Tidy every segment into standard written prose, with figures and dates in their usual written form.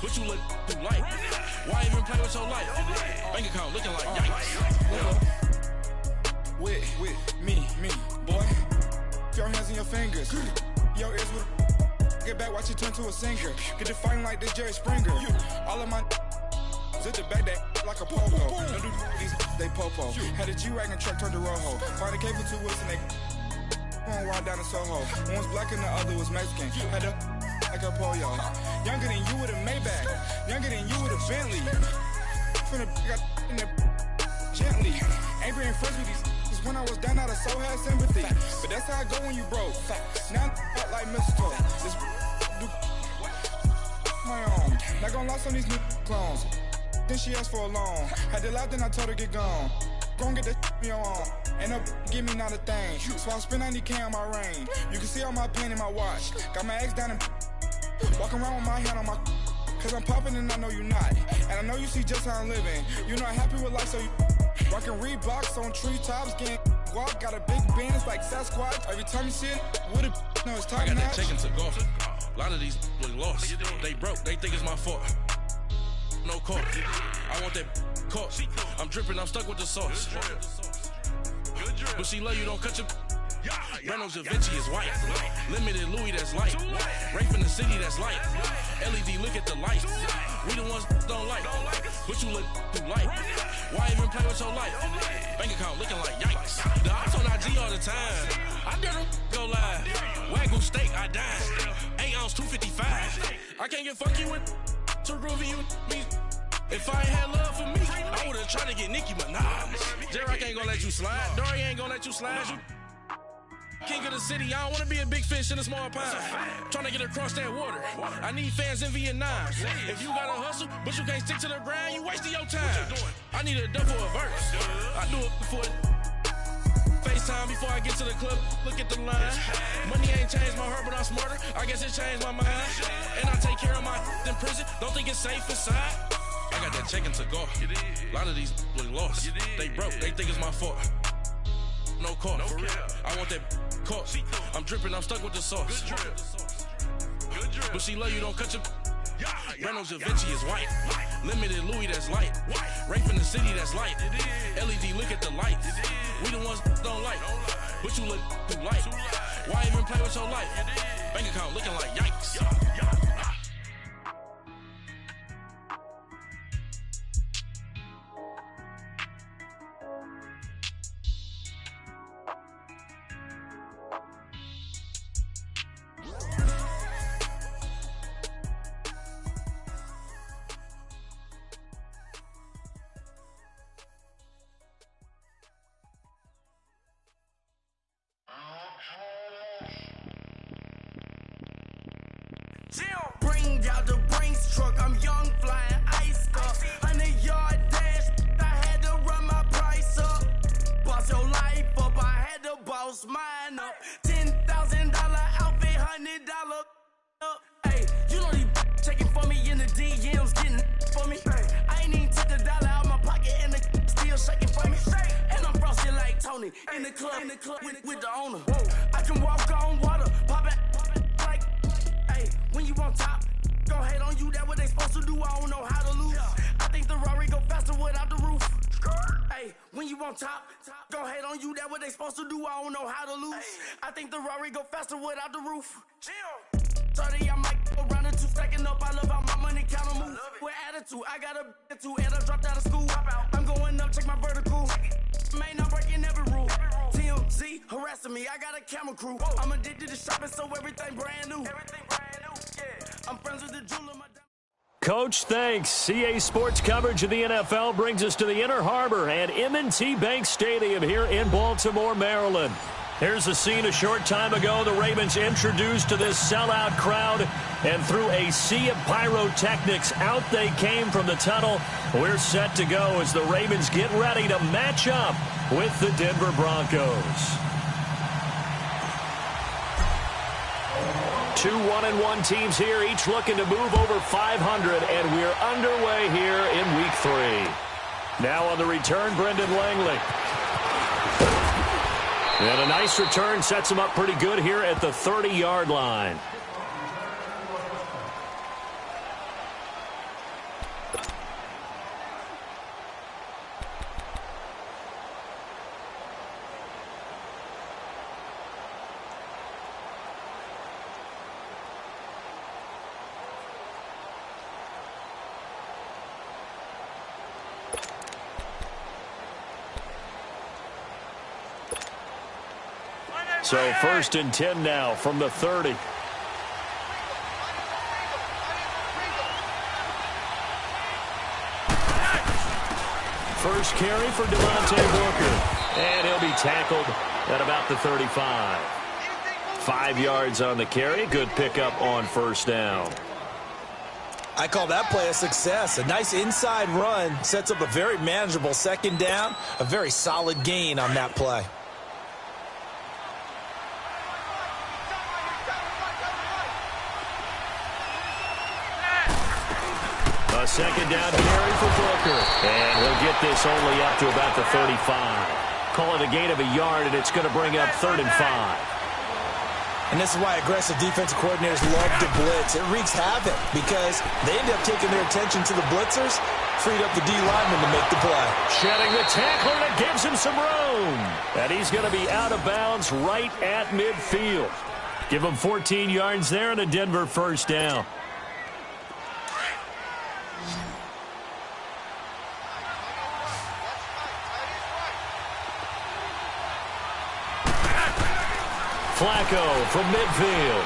But you look too light. Why even play with your life? Bank account looking like yikes. With me, boy. Your hands and your fingers. Your ears with get back, watch you turn to a singer. Get to fighting like this Jerry Springer. All of my zip the back that like a popo. Don't do these, they popo. Had a G-Wagon truck turned to Rojo. Find a cave for 2 weeks and they going wild down in Soho. One was black and the other was Mexican. Had a like a pollo. Younger than you with a Maybach. Younger than you with a Bentley. From the got in the gently. Ain't being friends with these. When I was down, I so had sympathy. But that's how I go when you broke. Now I'm like mistletoe. This do my own. Not gonna lie on these new clones. Then she asked for a loan. Had to laugh, then I told her get gone. Gon' get that me on. Ain't no give me not a thing. So I spend 90K on my ring. You can see all my pain in my watch. Got my ex down and walking around with my hand on my. Cause I'm popping and I know you not. And I know you see just how I'm living. You're not happy with life, so you rockin' Reeboks on treetops, getting guap. Got a big band, it's like Sasquatch. Every time you see it, with it, no, it's top notch. I got that chicken to go. A lot of these really lost. They broke, they think it's my fault. No court. I want that court. I'm dripping, I'm stuck with the sauce. But she love you, don't cut your. Reynolds Da Vinci is white. Limited Louis, that's light. Rape in the city, that's light. LED, look at the lights. We the ones don't like. But you look too light. Why even play with your life? Bank account looking like yikes. The ops on IG all the time. I dare them go live. Wagyu steak, I died. 8 ounce, 255. I can't get fuck you with too groovy you me. If I ain't had love for me, I would've tried to get Nicki Minaj. J-Rock ain't gonna let you slide. Dory ain't gonna let you slide. You king of the city, I don't wanna be a big fish in a small pond. Trying to get across that water. I need fans in Vietnam. If you gotta hustle, but you can't stick to the grind, you wasting your time. I need a double a verse. I do it before FaceTime before I get to the club. Look at the line. Money ain't changed my heart, but I'm smarter. I guess it changed my mind. And I take care of my in prison. Don't think it's safe inside. I got that chicken to go. A lot of these really lost. They broke, they think it's my fault. No court. I want that court. I'm dripping, I'm stuck with the sauce. But she love you, don't cut your. Reynolds Da Vinci is white. Limited Louis, that's light. Rape in the city, that's light. LED, look at the lights. We the ones don't like. But you look too light. Why even play with your life? Bank account looking like yikes. Bring out the Brinks truck, I'm young, flying ice up. 100-yard dash, I had to run my price up. Boss your life up, I had to boss mine up. $10,000 outfit, $100 up. Hey, you know these checking for me in the DMs, getting for me. I ain't even took the dollar out my pocket and the still shaking for me. And I'm frosted like Tony in the club with the owner. I can walk on water, pop it. When you on top, go hate on you, that what they supposed to do, I don't know how to lose. I think the Rari go faster without the roof. Hey, when you on top, go hate on you, that what they supposed to do, I don't know how to lose. I think the Rari go faster without the roof. 30, I might go round and two, stacking up, I love how my money count move. With attitude, I got a attitude, and I dropped out of school. I'm going up, check my vertical. Man, I'm breaking every rule. TMZ harassing me, I got a camera crew. I'm addicted to shopping, so everything brand new. I'm friends with the jeweler. Coach, thanks. CA Sports coverage of the NFL brings us to the Inner Harbor and M&T Bank Stadium here in Baltimore, Maryland. Here's the scene a short time ago. The Ravens introduced to this sellout crowd, and through a sea of pyrotechnics, out they came from the tunnel. We're set to go as the Ravens get ready to match up with the Denver Broncos. 2 1-1 teams here, each looking to move over 500, and we're underway here in Week 3. Now on the return, Brendan Langley. And a nice return sets him up pretty good here at the 30-yard line. So 1st and 10 now from the 30. First carry for Devontae Booker. And he'll be tackled at about the 35. 5 yards on the carry. Good pickup on 1st down. I call that play a success. A nice inside run sets up a very manageable 2nd down. A very solid gain on that play. A 2nd down carry for Booker. And he'll get this only up to about the 35. Call it a gain of a yard, and it's going to bring up 3rd and 5. And this is why aggressive defensive coordinators love to blitz. It wreaks havoc because they end up taking their attention to the blitzers, freed up the D lineman to make the play. Shedding the tackler, and it gives him some room. And he's going to be out of bounds right at midfield. Give him 14 yards there and a Denver 1st down. Flacco from midfield.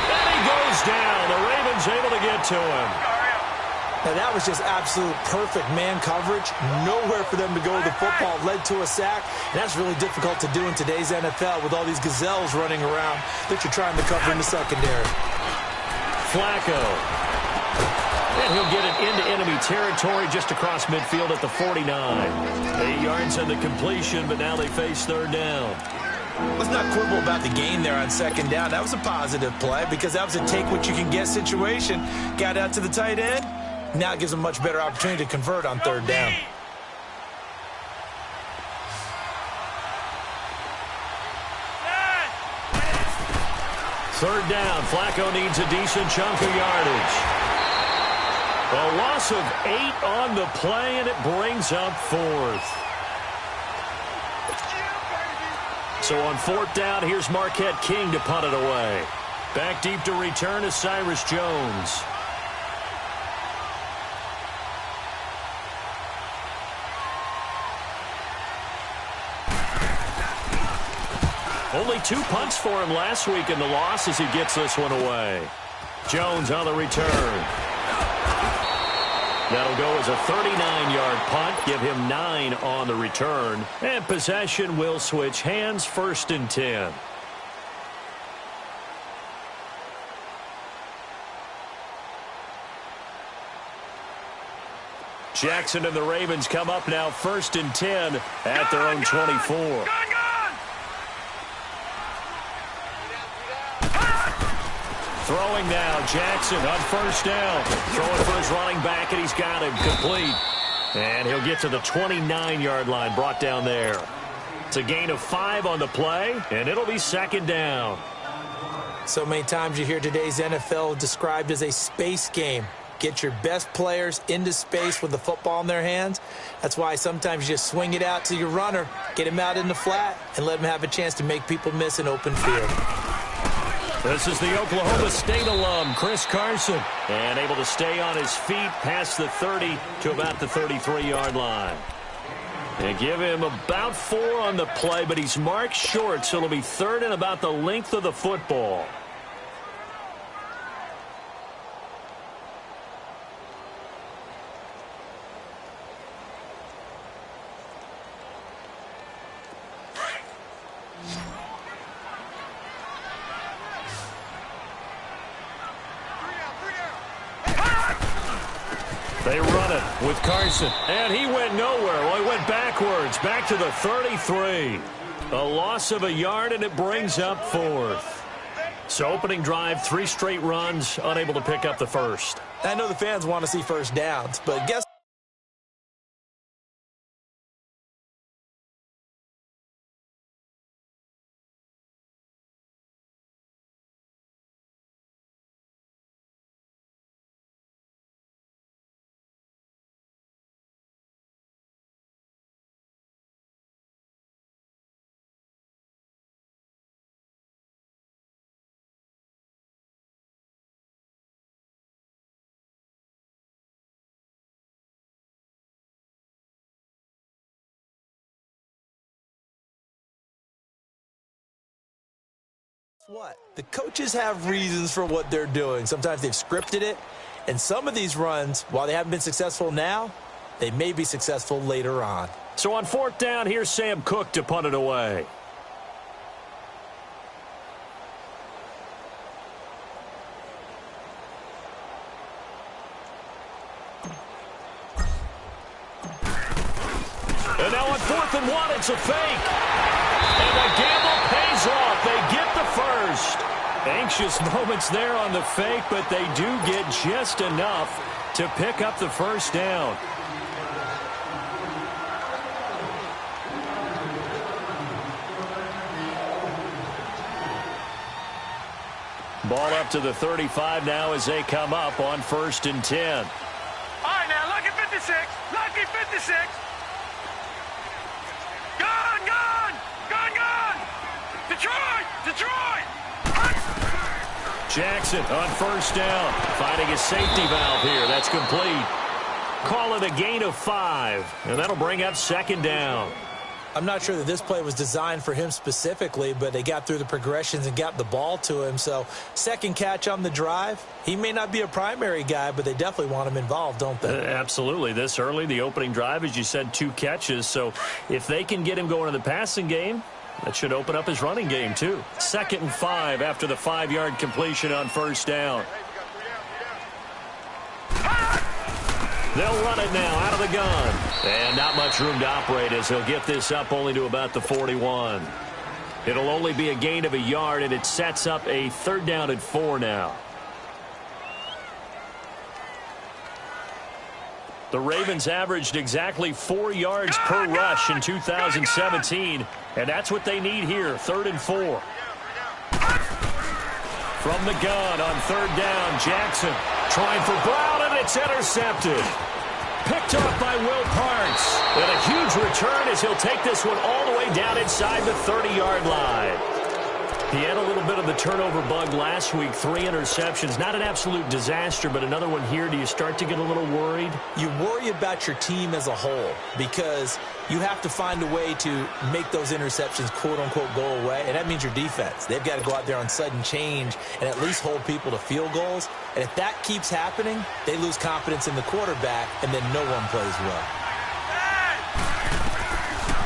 And he goes down. The Ravens able to get to him. Now that was just absolute perfect man coverage. Nowhere for them to go with the football. Led to a sack. And that's really difficult to do in today's NFL with all these gazelles running around that you're trying to cover in the secondary. Flacco. And he'll get it into enemy territory just across midfield at the 49. 8 yards on the completion, but now they face 3rd down. Let's not quibble about the gain there on 2nd down. That was a positive play because that was a take-what-you-can-get situation. Got out to the tight end. Now it gives them a much better opportunity to convert on 3rd down. Third down. Flacco needs a decent chunk of yardage. A loss of 8 on the play, and it brings up 4th. So on 4th down, here's Marquette King to punt it away. Back deep to return is Cyrus Jones. Only 2 punts for him last week in the loss as he gets this one away. Jones on the return. That'll go as a 39-yard punt. Give him 9 on the return. And possession will switch hands. 1st and 10. Jackson and the Ravens come up now 1st and 10 at their own 24. Throwing now, Jackson on 1st down. Throwing for his running back, and he's got him complete. And he'll get to the 29-yard line, brought down there. It's a gain of 5 on the play, and it'll be 2nd down. So many times you hear today's NFL described as a space game. Get your best players into space with the football in their hands. That's why sometimes you just swing it out to your runner, get him out in the flat, and let him have a chance to make people miss an open field. This is the Oklahoma State alum, Chris Carson, and able to stay on his feet past the 30 to about the 33-yard line. They give him about 4 on the play, but he's marked short, so it'll be 3rd and about the length of the football. They run it with Carson, and he went nowhere. Well, he went backwards, back to the 33. A loss of a yard, and it brings up 4th. So opening drive, 3 straight runs, unable to pick up the first. I know the fans want to see first downs, but guess What? The coaches have reasons for what they're doing. Sometimes they've scripted it, and some of these runs, while they haven't been successful now, they may be successful later on. So on 4th down, here's Sam Cook to punt it away. And now on 4th and 1, it's a fake. And the gamble pays off. They get the first. Anxious moments there on the fake, but they do get just enough to pick up the first down. Ball up to the 35 now as they come up on 1st and 10. All right, now, lucky 56. Lucky 56. Gone, gone. Gone, gone. Detroit, Detroit. Jackson on 1st down, finding a safety valve here. That's complete. Call it a gain of 5, and that'll bring up 2nd down. I'm not sure that this play was designed for him specifically, but they got through the progressions and got the ball to him. So, second catch on the drive. He may not be a primary guy, but they definitely want him involved, don't they? Absolutely. This early, the opening drive, as you said, 2 catches. So, if they can get him going in the passing game, that should open up his running game, too. 2nd and 5 after the 5-yard completion on 1st down. They'll run it now out of the gun. And not much room to operate as he'll get this up only to about the 41. It'll only be a gain of a yard, and it sets up a 3rd down and 4 now. The Ravens averaged exactly 4 yards per rush in 2017, and that's what they need here, 3rd and 4. From the gun on 3rd down, Jackson trying for Brown, and it's intercepted. Picked off by Will Parks. And a huge return as he'll take this one all the way down inside the 30-yard line. He had a little bit of the turnover bug last week, 3 interceptions. Not an absolute disaster, but another one here. Do you start to get a little worried? You worry about your team as a whole because you have to find a way to make those interceptions, quote-unquote, go away, and that means your defense. They've got to go out there on sudden change and at least hold people to field goals. And if that keeps happening, they lose confidence in the quarterback, and then no one plays well.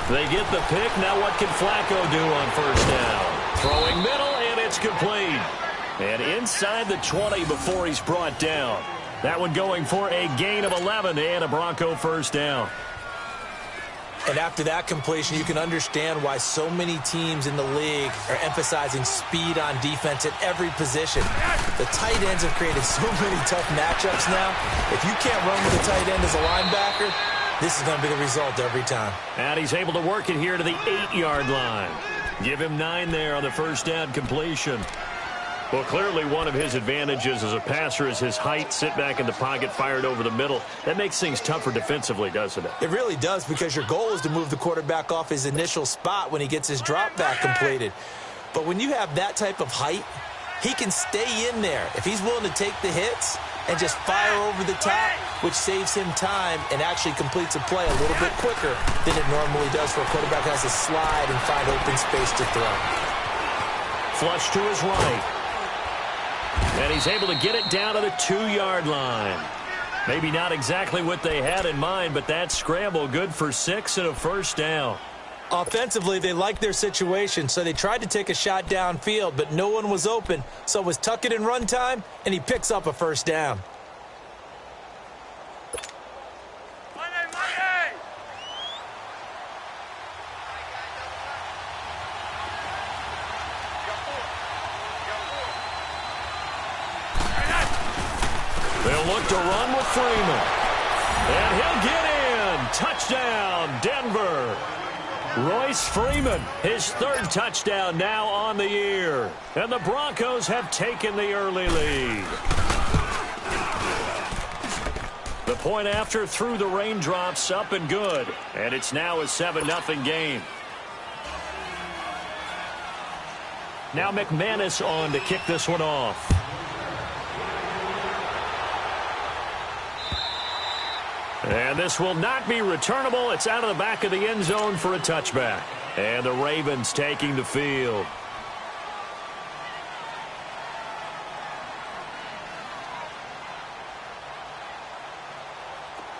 They get the pick. Now what can Flacco do on 1st down? Throwing middle, and it's complete. And inside the 20 before he's brought down. That one going for a gain of 11 and a Bronco 1st down. And after that completion, you can understand why so many teams in the league are emphasizing speed on defense at every position. The tight ends have created so many tough matchups now. If you can't run with a tight end as a linebacker, this is going to be the result every time. And he's able to work it here to the 8-yard line. Give him 9 there on the 1st down completion. Well, clearly one of his advantages as a passer is his height. Sit back in the pocket, fired over the middle. That makes things tougher defensively, doesn't it? It really does, because your goal is to move the quarterback off his initial spot when he gets his drop back completed. But when you have that type of height, he can stay in there if he's willing to take the hits and just fire over the top, which saves him time and actually completes a play a little bit quicker than it normally does for a quarterback who has to slide and find open space to throw. Flush to his right. And he's able to get it down to the 2-yard line. Maybe not exactly what they had in mind, but that scramble good for 6 and a 1st down. Offensively, they liked their situation, so they tried to take a shot downfield, but no one was open. So it was tuck it in run time, and he picks up a 1st down. They'll look to run with Freeman. And he'll get in. Touchdown, Denver. Royce Freeman, his 3rd touchdown now on the year. And the Broncos have taken the early lead. The point after through the raindrops, up and good. And it's now a 7-0 game. Now McManus on to kick this one off. And this will not be returnable. It's out of the back of the end zone for a touchback. And the Ravens taking the field.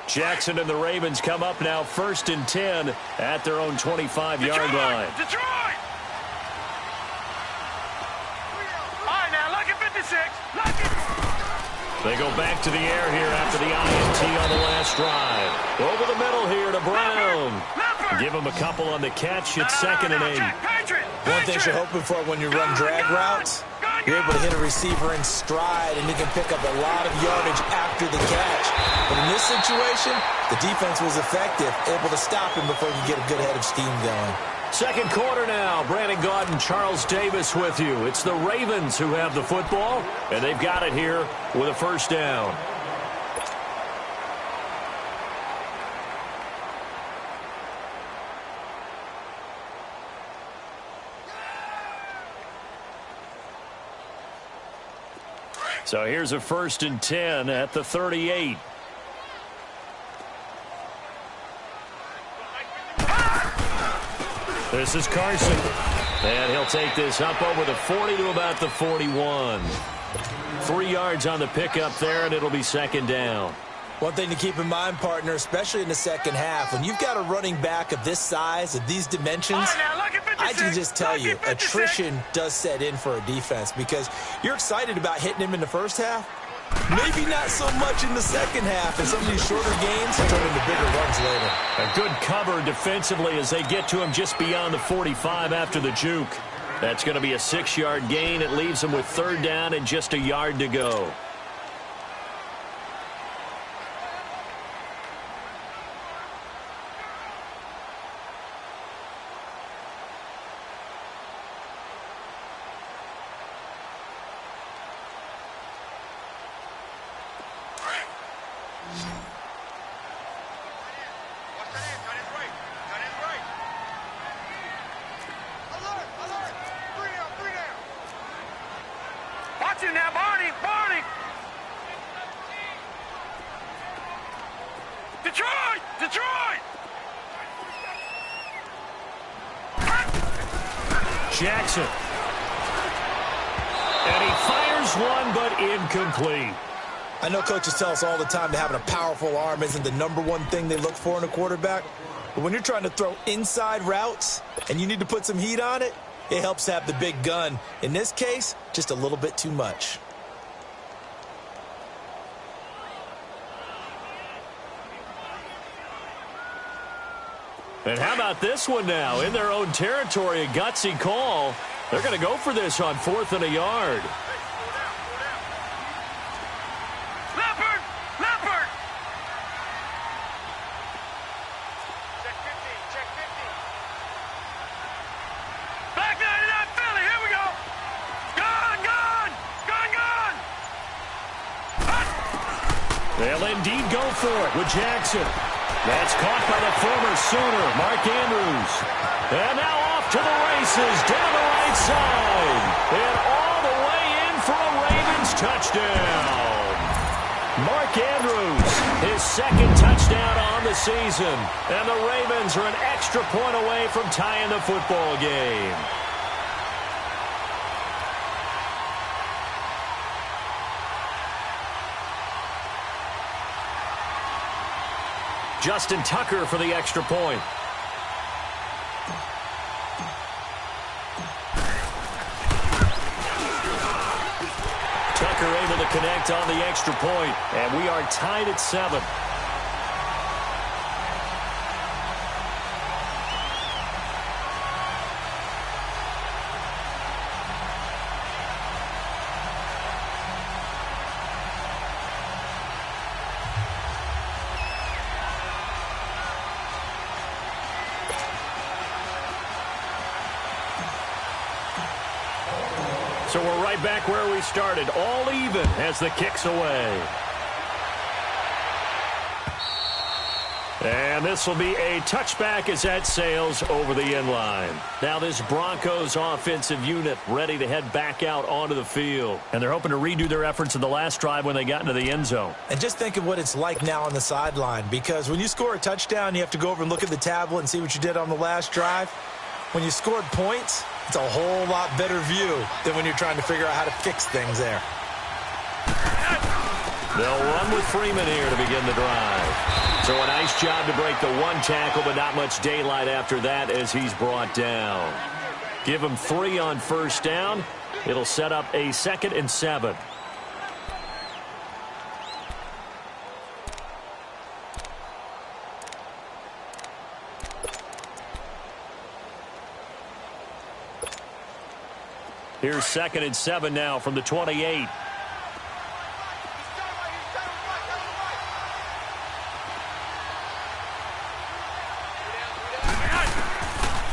Jackson and the Ravens come up now 1st and 10 at their own 25-yard line. Detroit! All right, now, lucky 56. Lucky. They go back to the air here after the INT on the last drive. Over the middle here to Brown. Give him a couple on the catch. It's 2nd and 8. One thing you're hoping for when you run drag routes, you're able to hit a receiver in stride, and you can pick up a lot of yardage after the catch. But in this situation, the defense was effective, able to stop him before he could get a good head of steam going. Second quarter now. Brandon Gaudin, Charles Davis with you. It's the Ravens who have the football, and they've got it here with a 1st down. So here's a 1st and 10 at the 38. This is Carson. And he'll take this up over the 40 to about the 41. 3 yards on the pickup there, and it'll be 2nd down. One thing to keep in mind, partner, especially in the second half, when you've got a running back of this size, of these dimensions, I can just tell you, attrition does set in for a defense because you're excited about hitting him in the first half. Maybe not so much in the second half, and some of these shorter gains turn into bigger runs later. A good cover defensively as they get to him just beyond the 45 after the juke. That's going to be a 6-yard gain. It leaves him with 3rd down and just a yard to go. Now, Barney! Detroit! Jackson. And he fires one, but incomplete. I know coaches tell us all the time that having a powerful arm isn't the #1 thing they look for in a quarterback. But when you're trying to throw inside routes and you need to put some heat on it, it helps have the big gun. In this case, just a little bit too much. And how about this one now? In their own territory, a gutsy call. They're going to go for this on 4th and a yard. Leopard! Check 50. Back 99 Philly, here we go! Gone! They'll indeed go for it with Jackson. That's caught by the former Sooner, Mark Andrews. And now off to the races, down the right side. And all the way in for a Ravens touchdown. Mark Andrews, his 2nd touchdown on the season. And the Ravens are an extra point away from tying the football game. Justin Tucker for the extra point. Tucker able to connect on the extra point, and we are tied at 7. So we're right back where we started, all even as the kick's away. And this will be a touchback as that sails over the end line. Now this Broncos offensive unit ready to head back out onto the field. And they're hoping to redo their efforts in the last drive when they got into the end zone. And just think of what it's like now on the sideline, because when you score a touchdown, you have to go over and look at the tablet and see what you did on the last drive. When you scored points, it's a whole lot better view than when you're trying to figure out how to fix things there. They'll run with Freeman here to begin the drive. So a nice job to break the one tackle, but not much daylight after that as he's brought down. Give him 3 on first down. It'll set up a 2nd and 7. Here's 2nd and 7 now from the 28.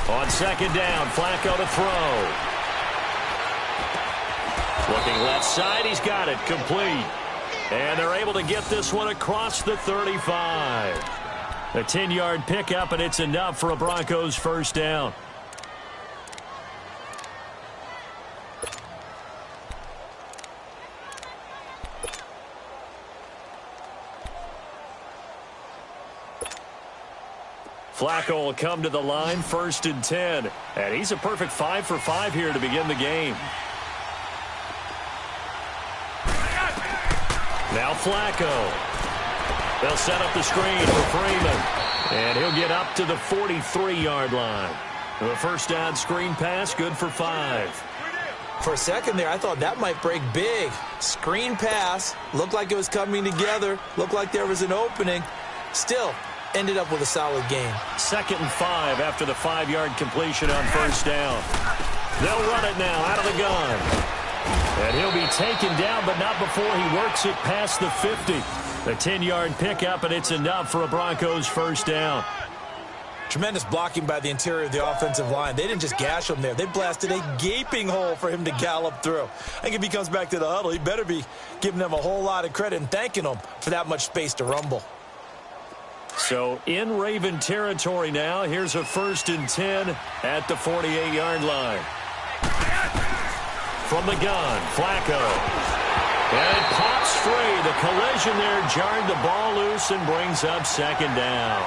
On 2nd down, Flacco to throw. Looking left side, he's got it, complete. And they're able to get this one across the 35. A 10-yard pickup, and it's enough for a Broncos first down. Flacco will come to the line, 1st and 10. And he's a perfect 5 for 5 here to begin the game. Now Flacco. They'll set up the screen for Freeman. And he'll get up to the 43-yard line. The first down screen pass, good for 5. For a second there, I thought that might break big. Screen pass, looked like it was coming together, looked like there was an opening. Still, ended up with a solid game. 2nd and 5 after the 5-yard completion on first down. They'll run it now out of the gun. And he'll be taken down, but not before he works it past the 50. A 10-yard pickup, and it's enough for a Broncos first down. Tremendous blocking by the interior of the offensive line. They didn't just gash him there. They blasted a gaping hole for him to gallop through. I think if he comes back to the huddle, he better be giving them a whole lot of credit and thanking them for that much space to rumble. So in Raven territory now. Here's a 1st and 10 at the 48-yard line. From the gun, Flacco. And it pops free. The collision there jarred the ball loose and brings up 2nd down.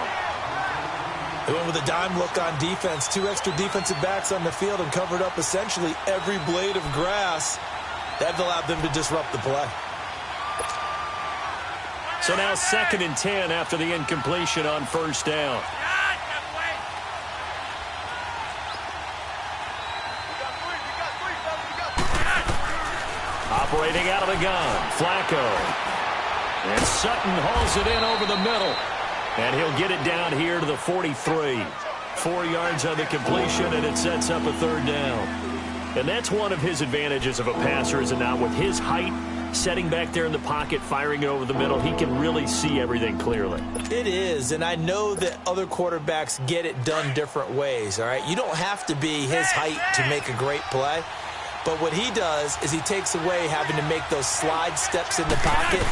They went with a dime look on defense. 2 extra defensive backs on the field and covered up essentially every blade of grass. That allowed them to disrupt the play. So now 2nd and 10 after the incompletion on first down. Operating out of the gun, Flacco. And Sutton hauls it in over the middle. And he'll get it down here to the 43. 4 yards on the completion, and it sets up a 3rd down. And that's one of his advantages of a passer, is it not? With his height, setting back there in the pocket, firing it over the middle, he can really see everything clearly. It is, and I know that other quarterbacks get it done different ways, all right? You don't have to be his height to make a great play. But what he does is he takes away having to make those slide steps in the pocket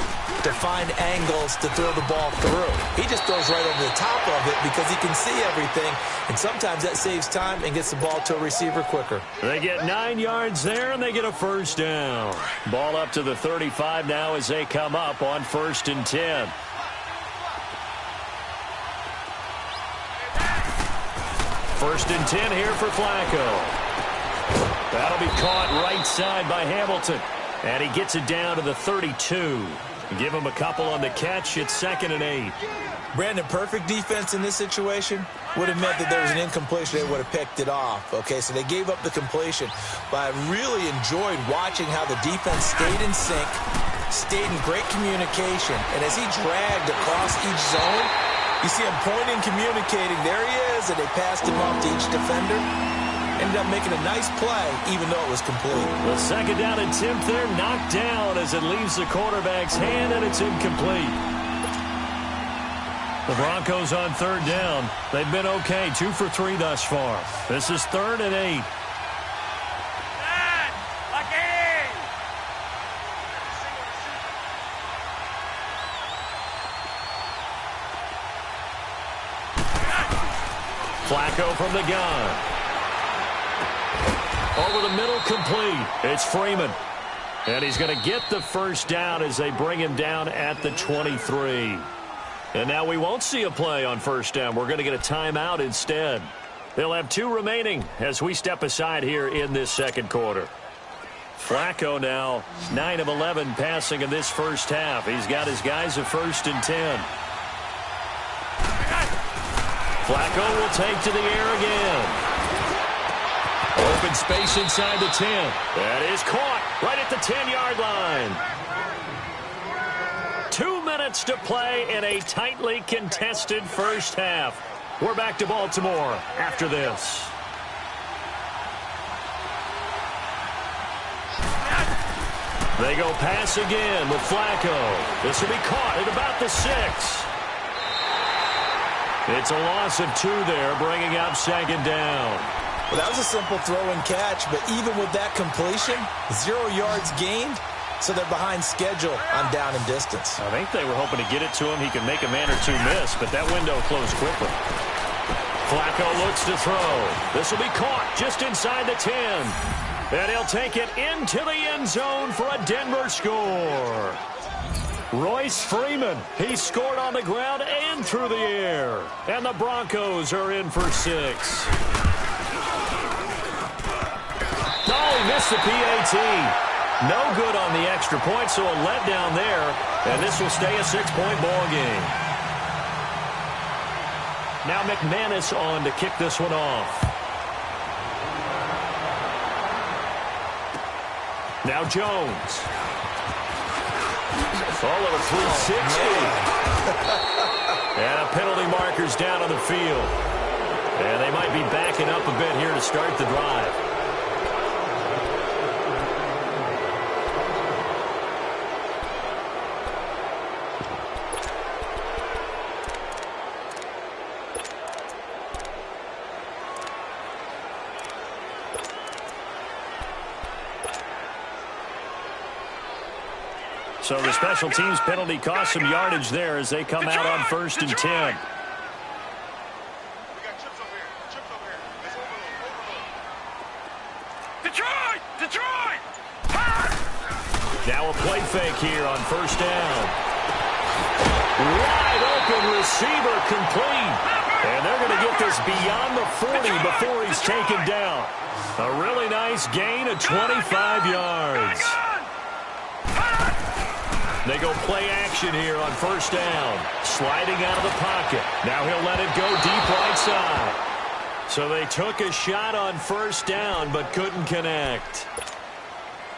to find angles to throw the ball through. He just throws right over the top of it because he can see everything, and sometimes that saves time and gets the ball to a receiver quicker. They get 9 yards there, and they get a first down. Ball up to the 35 now as they come up on 1st and 10. First and 10 here for Flacco. That'll be caught right side by Hamilton. And he gets it down to the 32. Give him a couple on the catch. It's 2nd and 8. Brandon, perfect defense in this situation would have meant that there was an incompletion. They would have picked it off. Okay, so they gave up the completion. But I really enjoyed watching how the defense stayed in sync, stayed in great communication. And as he dragged across each zone, you see him pointing, communicating. There he is, and they passed him off to each defender. Ended up making a nice play, even though it was complete. The 2nd down attempt there knocked down as it leaves the quarterback's hand, and it's incomplete. The Broncos on 3rd down. They've been okay, 2 for 3 thus far. This is 3rd and 8. Flacco from the gun. Over the middle, complete. It's Freeman. And he's going to get the first down as they bring him down at the 23. And now we won't see a play on first down. We're going to get a timeout instead. They'll have 2 remaining as we step aside here in this 2nd quarter. Flacco now 9 of 11 passing in this first half. He's got his guys at 1st and 10. Flacco will take to the air again. Open space inside the 10. That is caught right at the 10-yard line. 2 minutes to play in a tightly contested first half. We're back to Baltimore after this. They go pass again with Flacco. This will be caught at about the 6. It's a loss of 2 there, bringing up second down. Well, that was a simple throw and catch, but even with that completion, 0 yards gained, so they're behind schedule on down and distance. I think they were hoping to get it to him. He could make a man or two miss, but that window closed quickly. Flacco looks to throw. This will be caught just inside the 10. And he'll take it into the end zone for a Denver score. Royce Freeman, he scored on the ground and through the air. And the Broncos are in for 6. Oh, he missed the PAT. No good on the extra point, so a letdown there. And this will stay a 6-point ball game. Now McManus on to kick this one off. Now Jones. All over 360. And a penalty marker's down on the field. And they might be backing up a bit here to start the drive. So the special teams penalty cost some yardage there as they come out on 1st and 10. Detroit! Now a play fake here on 1st down. Wide open receiver complete. And they're going to get this beyond the 40 before he's taken down. A really nice gain of 25 yards. They go play action here on 1st down. Sliding out of the pocket. Now he'll let it go deep right side. So they took a shot on 1st down but couldn't connect.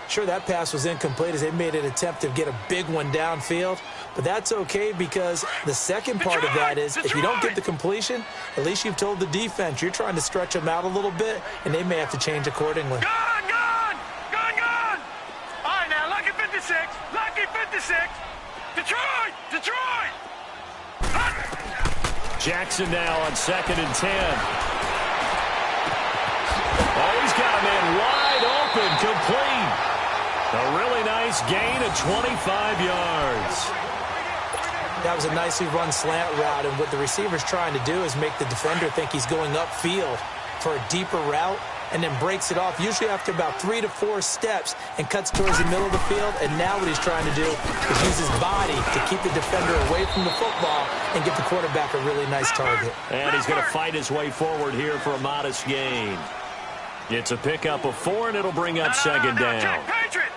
Sure, that pass was incomplete as they made an attempt to get a big one downfield. But that's okay because the second part of that is if you don't get the completion, at least you've told the defense you're trying to stretch them out a little bit, and they may have to change accordingly. Gone! All right, now, lucky 56. Lucky 56. Detroit! Jackson now on 2nd and 10. Oh, he's got a man wide open, complete. A really nice gain of 25 yards. That was a nicely run slant route, and what the receiver's trying to do is make the defender think he's going upfield for a deeper route, and then breaks it off, usually after about 3 to 4 steps, and cuts towards the middle of the field. And now what he's trying to do is use his body to keep the defender away from the football and get the quarterback a really nice target. And he's going to fight his way forward here for a modest gain. It's a pickup of 4, and it'll bring up 2nd down. Patriot!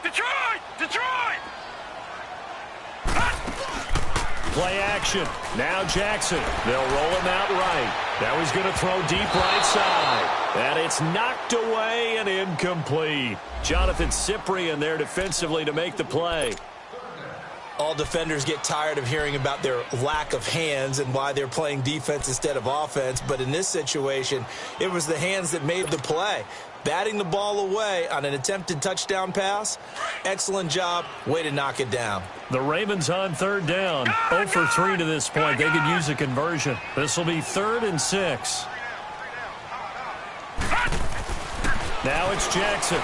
Detroit! Play action. Now Jackson. They'll roll him out right. Now he's going to throw deep right side. And it's knocked away and incomplete. Jonathan Cyprien there defensively to make the play. All defenders get tired of hearing about their lack of hands and why they're playing defense instead of offense. But in this situation, it was the hands that made the play. Batting the ball away on an attempted touchdown pass. Excellent job. Way to knock it down. The Ravens on 3rd down. 0 for 3 to this point. They could use a conversion. This will be 3rd and 6. Now it's Jackson.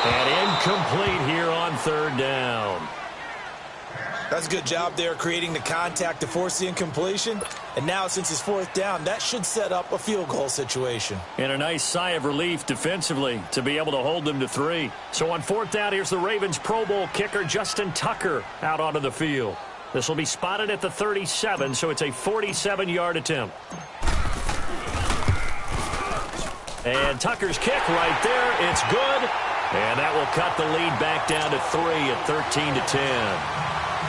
And incomplete here on 3rd down. That's a good job there creating the contact to force the incompletion. And now since it's 4th down, that should set up a field goal situation. And a nice sigh of relief defensively to be able to hold them to 3. So on 4th down, here's the Ravens Pro Bowl kicker Justin Tucker out onto the field. This will be spotted at the 37, so it's a 47-yard attempt. And Tucker's kick right there. It's good. And that will cut the lead back down to 3 at 13-10.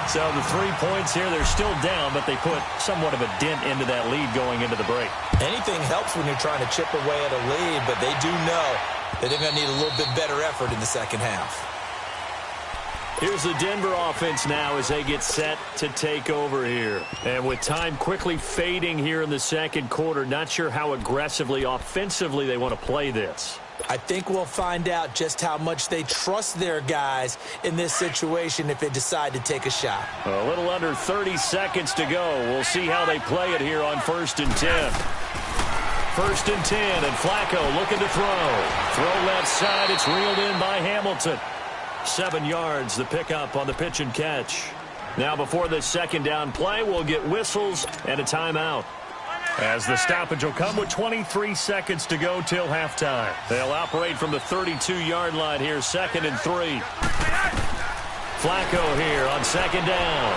So the 3 points here, they're still down, but they put somewhat of a dent into that lead going into the break. Anything helps when you're trying to chip away at a lead, but they do know that they're going to need a little bit better effort in the second half. Here's the Denver offense now as they get set to take over here. And with time quickly fading here in the second quarter, not sure how aggressively, offensively they want to play this. I think we'll find out just how much they trust their guys in this situation if they decide to take a shot. A little under 30 seconds to go. We'll see how they play it here on 1st and 10. 1st and 10, and Flacco looking to throw. Throw left side, it's reeled in by Hamilton. 7 yards, the pickup on the pitch and catch. Now before this second down play, we'll get whistles and a timeout, as the stoppage will come with 23 seconds to go till halftime. They'll operate from the 32-yard line here, 2nd and 3. Flacco here on 2nd down.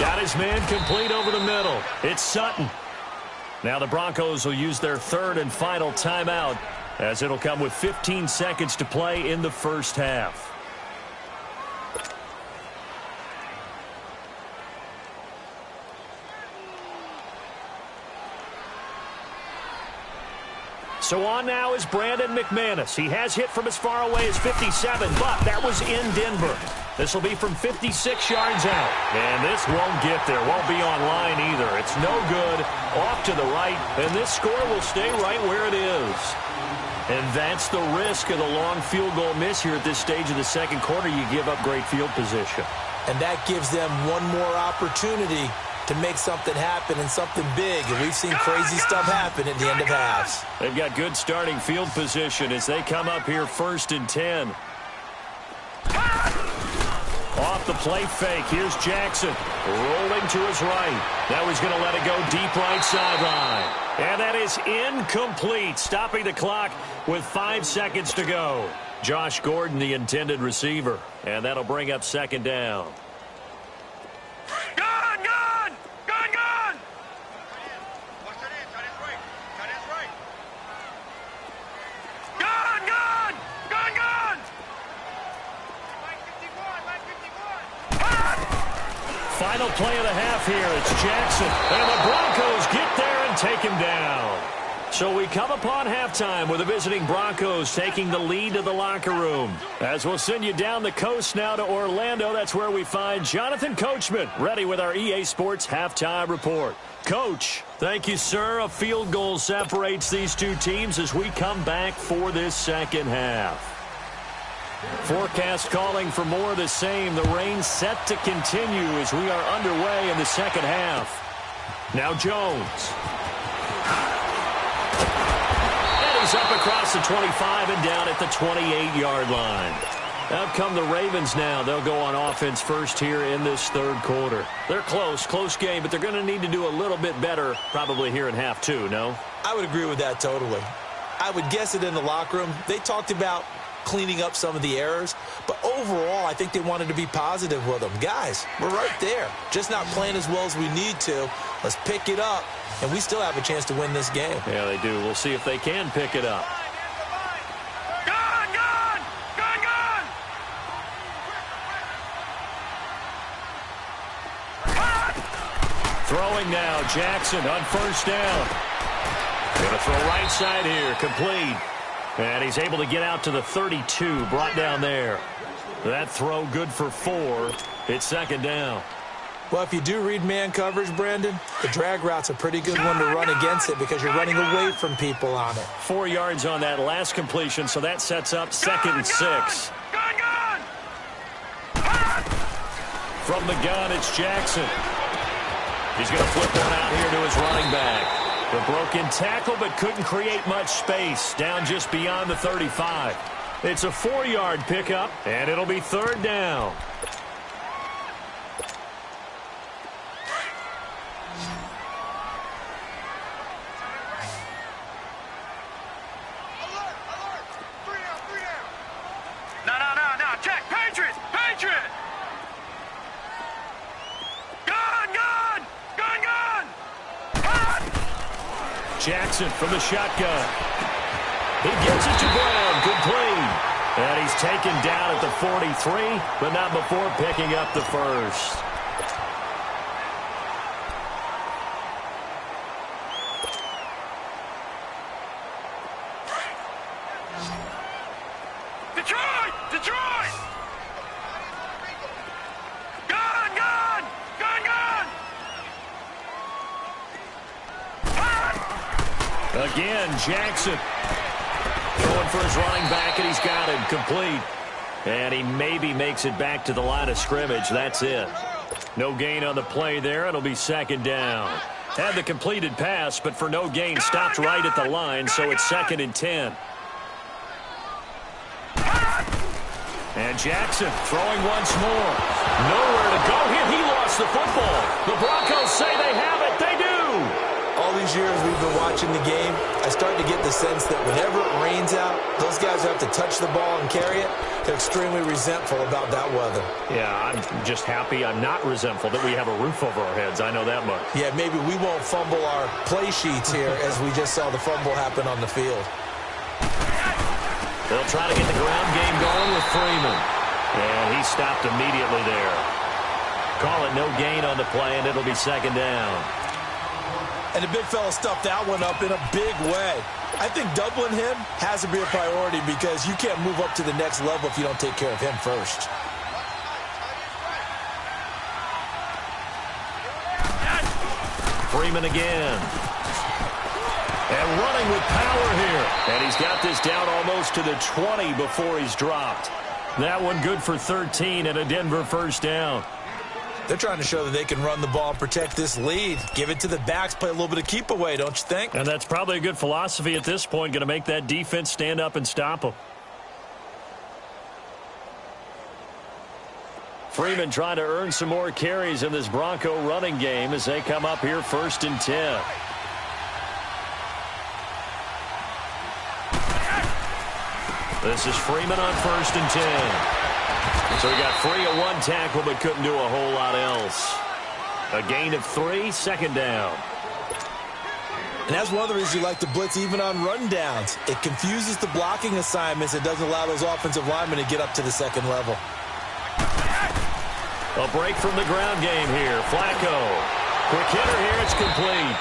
Got his man complete over the middle. It's Sutton. Now the Broncos will use their 3rd and final timeout, as it'll come with 15 seconds to play in the first half. So on now is Brandon McManus. He has hit from as far away as 57, but that was in Denver. This will be from 56 yards out. And this won't get there. Won't be on line either. It's no good. Off to the right. And this score will stay right where it is. And that's the risk of the long field goal miss here at this stage of the second quarter. You give up great field position. And that gives them one more opportunity to make something happen and something big. And we've seen crazy stuff happen at the end of halves. They've got good starting field position as they come up here 1st and 10. Off the play fake, here's Jackson rolling to his right. Now he's going to let it go deep right sideline. And that is incomplete, stopping the clock with 5 seconds to go. Josh Gordon, the intended receiver. And that'll bring up 2nd down. Final play of the half here. It's Jackson. And the Broncos get there and take him down. So we come upon halftime with the visiting Broncos taking the lead to the locker room. As we'll send you down the coast now to Orlando, that's where we find Jonathan Coachman ready with our EA Sports halftime report. Coach, thank you, sir. A field goal separates these two teams as we come back for this second half. Forecast calling for more of the same. The rain set to continue as we are underway in the second half. Now Jones. And he's up across the 25 and down at the 28-yard line. Out come the Ravens now. They'll go on offense first here in this third quarter. They're close game, but they're going to need to do a little bit better probably here in half two, no? I would agree with that totally. I would guess it in the locker room. They talked about cleaning up some of the errors, but overall I think they wanted to be positive with them. Guys, we're right there, just not playing as well as we need to. Let's pick it up, and we still have a chance to win this game. Yeah, they do. We'll see if they can pick it up. Throwing now, Jackson on 1st down. Going to throw right side here, complete. And he's able to get out to the 32, brought down there. That throw good for 4. It's 2nd down. Well, if you do read man coverage, Brandon, the drag route's a pretty good one to run against it because you're running away from people on it. 4 yards on that last completion, so that sets up 2nd and 6. From the gun, it's Jackson. He's going to flip one out here to his running back. The broken tackle, but couldn't create much space. Down just beyond the 35. It's a 4-yard pickup, and it'll be 3rd down. No, check. Patriots! Jackson from the shotgun. He gets it to Brown. Complete. And he's taken down at the 43, but not before picking up the first. Detroit! Detroit! Gun! Gun! Gun! Gun! Again, Jackson going for his running back, and he's got him complete. And he maybe makes it back to the line of scrimmage. That's it. No gain on the play there. It'll be second down. Had the completed pass, but for no gain, stopped right at the line, so it's 2nd and 10. And Jackson throwing once more. Nowhere to go here. He lost the football. The Broncos say they have it. They do. All these years we've been watching the game, I start to get the sense that whenever it rains out, those guys who have to touch the ball and carry it, they're extremely resentful about that weather. Yeah, I'm just happy I'm not resentful that we have a roof over our heads. I know that much. Yeah, maybe we won't fumble our play sheets here as we just saw the fumble happen on the field. They'll try to get the ground game going with Freeman. And he stopped immediately there. Call it no gain on the play, and it'll be second down. And the big fella stuffed that one up in a big way. I think doubling him has to be a priority because you can't move up to the next level if you don't take care of him first. Freeman again. And running with power here. And he's got this down almost to the 20 before he's dropped. That one good for 13 and a Denver first down. They're trying to show that they can run the ball and protect this lead. Give it to the backs, play a little bit of keep away, don't you think? And that's probably a good philosophy at this point, going to make that defense stand up and stop them. Freeman trying to earn some more carries in this Bronco running game as they come up here 1st and 10. This is Freeman on 1st and 10. So he got free of one tackle but couldn't do a whole lot else. A gain of 3, second down. And that's one of the reasons you like to blitz even on rundowns. It confuses the blocking assignments. It doesn't allow those offensive linemen to get up to the second level. A break from the ground game here. Flacco. Quick hitter here. It's complete.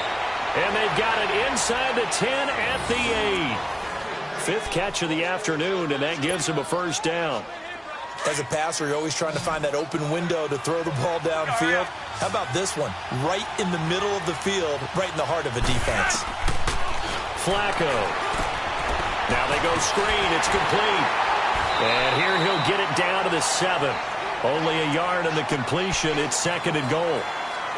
And they've got it inside the 10 at the 8. 5th catch of the afternoon, and that gives him a first down. As a passer, you're always trying to find that open window to throw the ball downfield. How about this one? Right in the middle of the field, right in the heart of a defense. Flacco. Now they go screen. It's complete. And here he'll get it down to the 7. Only a yard in the completion. It's 2nd and goal.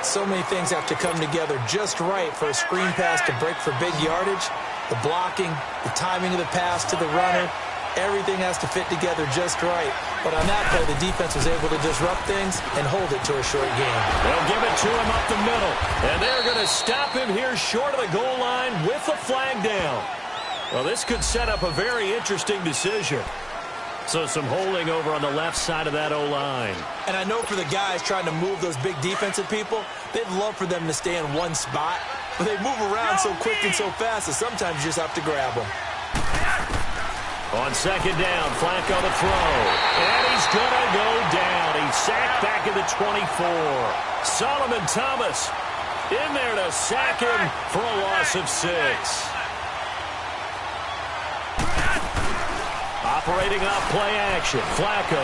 So many things have to come together just right for a screen pass to break for big yardage. The blocking, the timing of the pass to the runner, everything has to fit together just right. But on that play, the defense was able to disrupt things and hold it to a short game. They'll give it to him up the middle. And they're going to stop him here short of the goal line with the flag down. Well, this could set up a very interesting decision. So some holding over on the left side of that O-line. And I know for the guys trying to move those big defensive people, they'd love for them to stay in one spot. But they move around so quick and so fast that sometimes you just have to grab them. On second down, Flacco to throw. And he's going to go down. He's sacked back at the 24. Solomon Thomas in there to sack him for a loss of 6. Operating off play action, Flacco.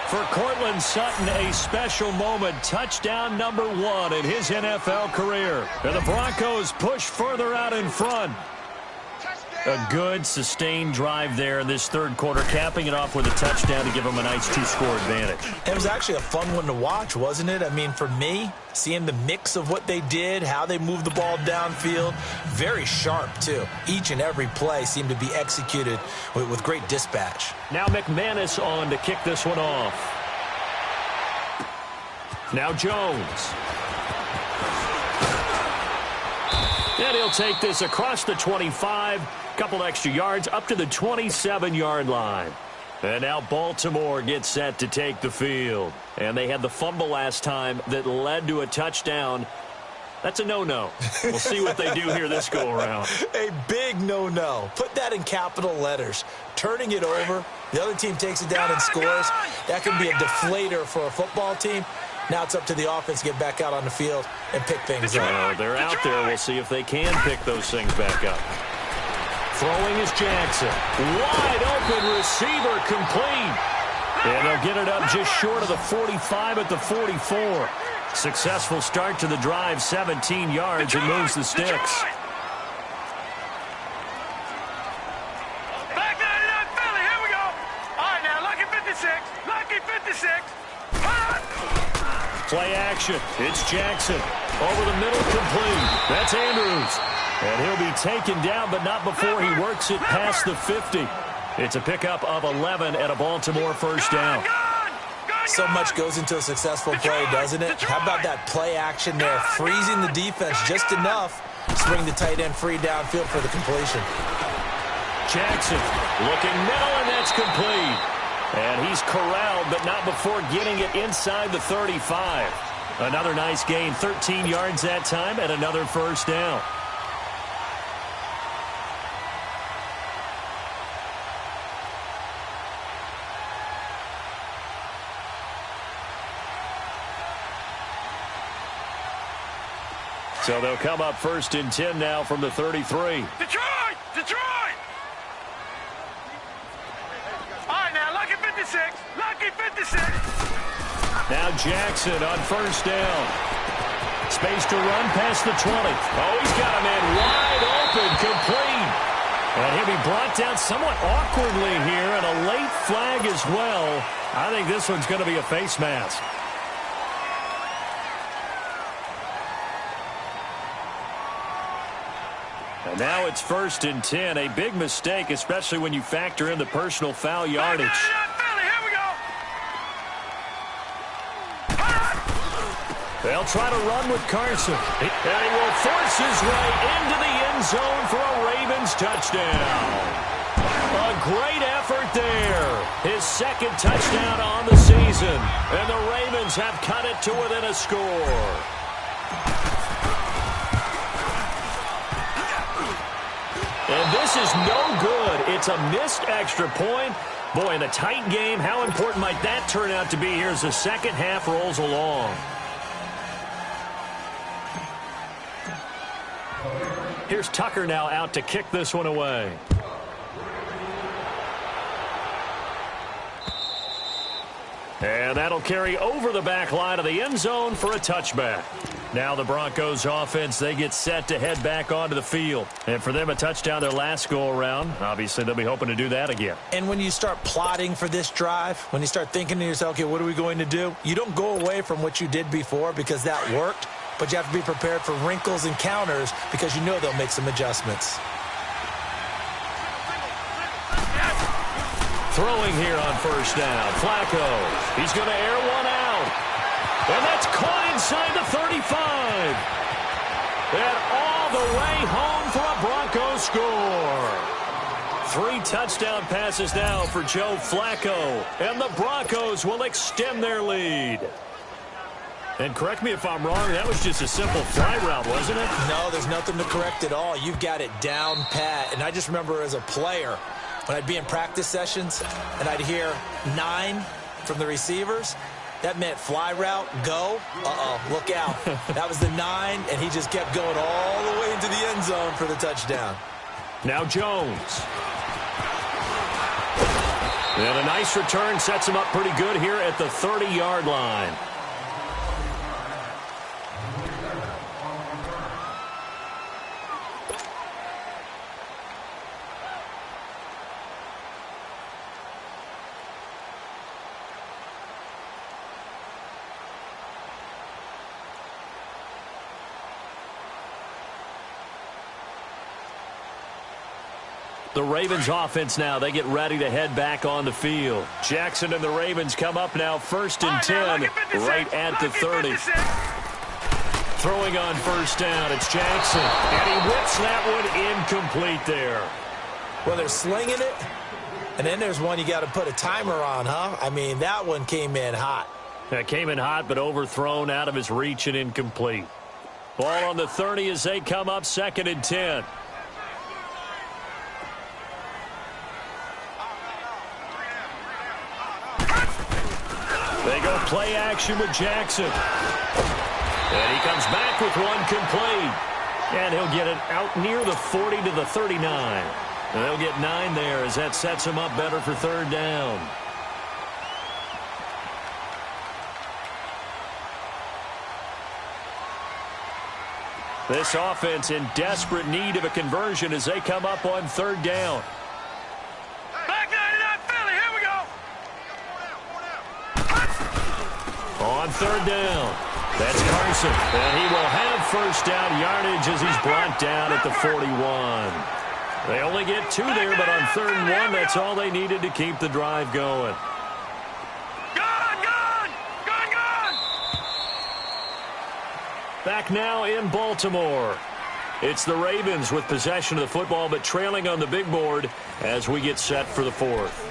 For Cortland Sutton, a special moment. Touchdown number 1 in his NFL career. And the Broncos push further out in front. A good, sustained drive there in this third quarter, capping it off with a touchdown to give them a nice 2-score advantage. It was actually a fun one to watch, wasn't it? I mean, for me, seeing the mix of what they did, how they moved the ball downfield, very sharp, too. Each and every play seemed to be executed with great dispatch. Now McManus on to kick this one off. Now Jones. And he'll take this across the 25. Couple extra yards up to the 27-yard line. And now Baltimore gets set to take the field. And they had the fumble last time that led to a touchdown. That's a no-no. We'll see what they do here this go-around. A big no-no. Put that in capital letters. Turning it over, the other team takes it down and scores. That can be a deflator for a football team. Now it's up to the offense to get back out on the field and pick things up. They're out there. We'll see if they can pick those things back up. Throwing is Jackson. Wide open receiver complete. And they'll get it up just short of the 45 at the 44. Successful start to the drive, 17 yards, and moves the sticks. Back 99 Philly, here we go. All right, now, lucky 56. Lucky 56. Play action. It's Jackson. Over the middle, complete. That's Andrews. And he'll be taken down, but not before he works it past the 50. It's a pickup of 11 and a Baltimore first down. So much goes into a successful play, doesn't it? How about that play action there? Freezing the defense just enough to bring the tight end free downfield for the completion. Jackson looking middle, and that's complete. And he's corralled, but not before getting it inside the 35. Another nice gain, 13 yards that time, and another first down. So they'll come up first and 10 now from the 33. Detroit! Detroit! All right, now, lucky 56. Lucky 56. Now Jackson on first down. Space to run past the 20. Oh, he's got a man wide open, complete. And he'll be brought down somewhat awkwardly here, and a late flag as well. I think this one's going to be a face mask. And now it's first and 10. A big mistake, especially when you factor in the personal foul yardage. They'll try to run with Carson. And he will force his way into the end zone for a Ravens touchdown. A great effort there. His second touchdown on the season. And the Ravens have cut it to within a score. And this is no good. It's a missed extra point. Boy, in a tight game, how important might that turn out to be here as the second half rolls along? Here's Tucker now out to kick this one away. And that'll carry over the back line of the end zone for a touchback. Now the Broncos offense, they get set to head back onto the field. And for them, a touchdown their last go-around. Obviously, they'll be hoping to do that again. And when you start plotting for this drive, when you start thinking to yourself, okay, what are we going to do? You don't go away from what you did before because that worked, but you have to be prepared for wrinkles and counters because you know they'll make some adjustments. Throwing here on first down. Flacco. He's going to air one out. And that's caught inside the 35. And all the way home for a Broncos score. 3 touchdown passes now for Joe Flacco. And the Broncos will extend their lead. And correct me if I'm wrong, that was just a simple fly route, wasn't it? No, there's nothing to correct at all. You've got it down pat. And I just remember as a player, when I'd be in practice sessions and I'd hear 9 from the receivers, that meant fly route, go. Uh-oh, look out. That was the 9, and he just kept going all the way into the end zone for the touchdown. Now Jones. And a nice return sets him up pretty good here at the 30-yard line. The Ravens offense now, they get ready to head back on the field. Jackson and the Ravens come up now first and 10 right at the 30. Throwing on first down, it's Jackson. And he whips that one incomplete there. Well, they're slinging it, and then there's one you got to put a timer on, huh? I mean, that one came in hot. That came in hot, but overthrown out of his reach and incomplete. Ball on the 30 as they come up 2nd and 10. They go play action with Jackson. And he comes back with one complete. And he'll get it out near the 40 to the 39. And they'll get 9 there as that sets him up better for 3rd down. This offense in desperate need of a conversion as they come up on 3rd down. Back 99 Philly, here we go. On 3rd down, that's Carson. And he will have 1st down yardage as he's brought down at the 41. They only get 2 there, but on 3rd and 1, that's all they needed to keep the drive going. Back now in Baltimore. It's the Ravens with possession of the football, but trailing on the big board as we get set for the 4th.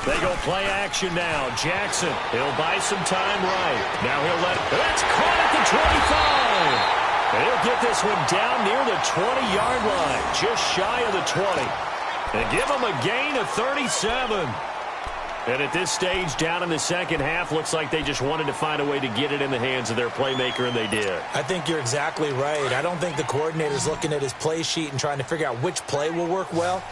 They go play action now. Jackson, he'll buy some time right. Now he'll let it. That's caught at the 25. And he'll get this one down near the 20-yard line, just shy of the 20. And give him a gain of 37. And at this stage, down in the 2nd half, looks like they just wanted to find a way to get it in the hands of their playmaker, and they did. I think you're exactly right. I don't think the coordinator's looking at his play sheet and trying to figure out which play will work well.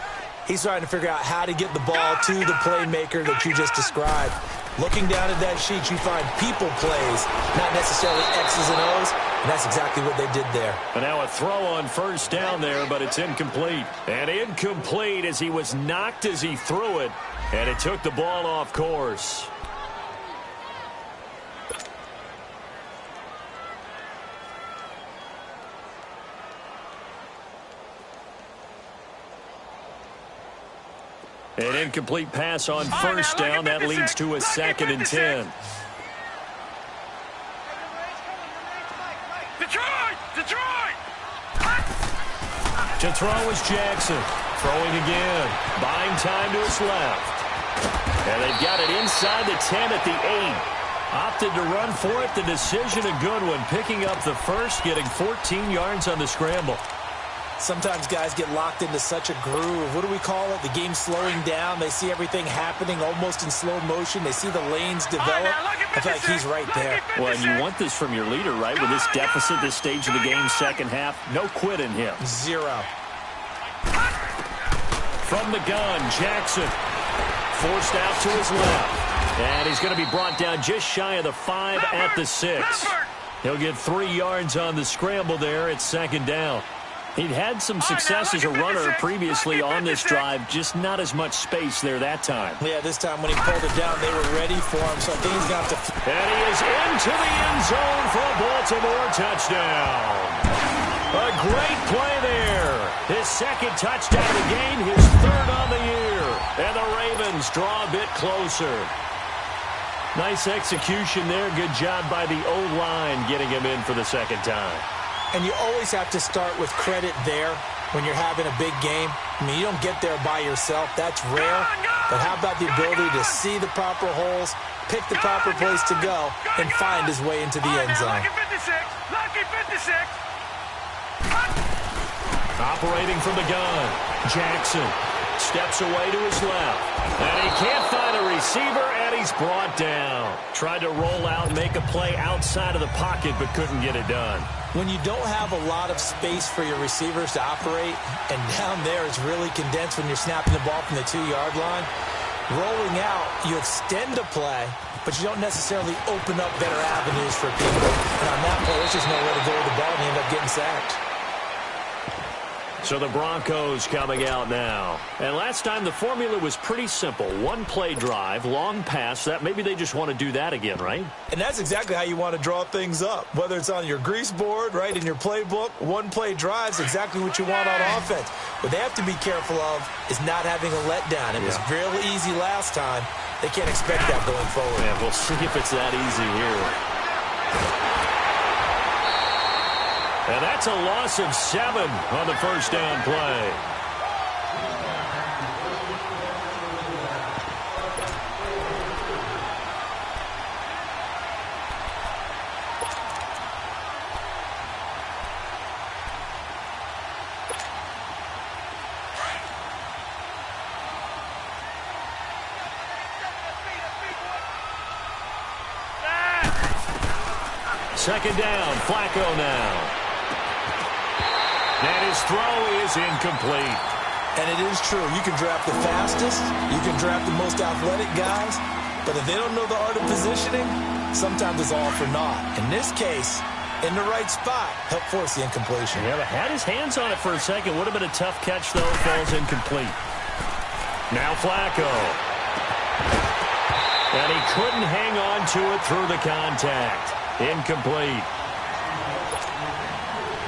He's trying to figure out how to get the ball to the playmaker that you just described. Looking down at that sheet, you find people plays, not necessarily X's and O's, and that's exactly what they did there. And now a throw on 1st down there, but it's incomplete. And incomplete as he was knocked as he threw it, and it took the ball off course. An incomplete pass on 1st down. That leads to a 2nd and 10. Detroit! To throw is Jackson. Throwing again. Buying time to his left. And they've got it inside the 10 at the 8. Opted to run for it. The decision a good one. Picking up the 1st, getting 14 yards on the scramble. Sometimes guys get locked into such a groove. What do we call it? The game's slowing down. They see everything happening almost in slow motion. They see the lanes develop. I feel like he's right there. Well, and you want this from your leader, right? With this deficit, this stage of the game, 2nd half, no quit in him. 0. From the gun, Jackson. Forced out to his left. And he's going to be brought down just shy of the 5 at the 6. He'll get 3 yards on the scramble there at 2nd down. He'd had some success as a runner previously on this drive, just not as much space there that time. Yeah, this time when he pulled it down, they were ready for him, so I think he's got to... And he is into the end zone for a Baltimore touchdown. A great play there. His 2nd touchdown of the game, his 3rd on the year. And the Ravens draw a bit closer. Nice execution there. Good job by the O-line getting him in for the 2nd time. And you always have to start with credit there when you're having a big game. I mean, you don't get there by yourself. That's rare. But how about the ability to see the proper holes, pick the proper place to go, and find his way into the end zone. Lucky 56. Operating from the gun, Jackson steps away to his left. And he can't find a receiver, and he's brought down. Tried to roll out and make a play outside of the pocket, but couldn't get it done. When you don't have a lot of space for your receivers to operate, and down there it's really condensed when you're snapping the ball from the 2-yard line, rolling out, you extend a play, but you don't necessarily open up better avenues for people. And on that play, there's just nowhere to go with the ball, and you end up getting sacked. So the Broncos coming out now. And last time the formula was pretty simple. 1-play drive, long pass. That maybe they just want to do that again, right? And that's exactly how you want to draw things up. Whether it's on your grease board, right, in your playbook, 1-play drive's exactly what you want on offense. What they have to be careful of is not having a letdown. It was real easy last time. They can't expect that going forward. Yeah, we'll see if it's that easy here. And that's a loss of 7 on the first down play. Second down, Flacco now. And his throw is incomplete. And it is true. You can draft the fastest, you can draft the most athletic guys, but if they don't know the art of positioning, sometimes it's all for naught. In this case, in the right spot, helped force the incompletion. Yeah, but had his hands on it for a second. Would have been a tough catch, though. Falls incomplete. Now Flacco. And he couldn't hang on to it through the contact. Incomplete.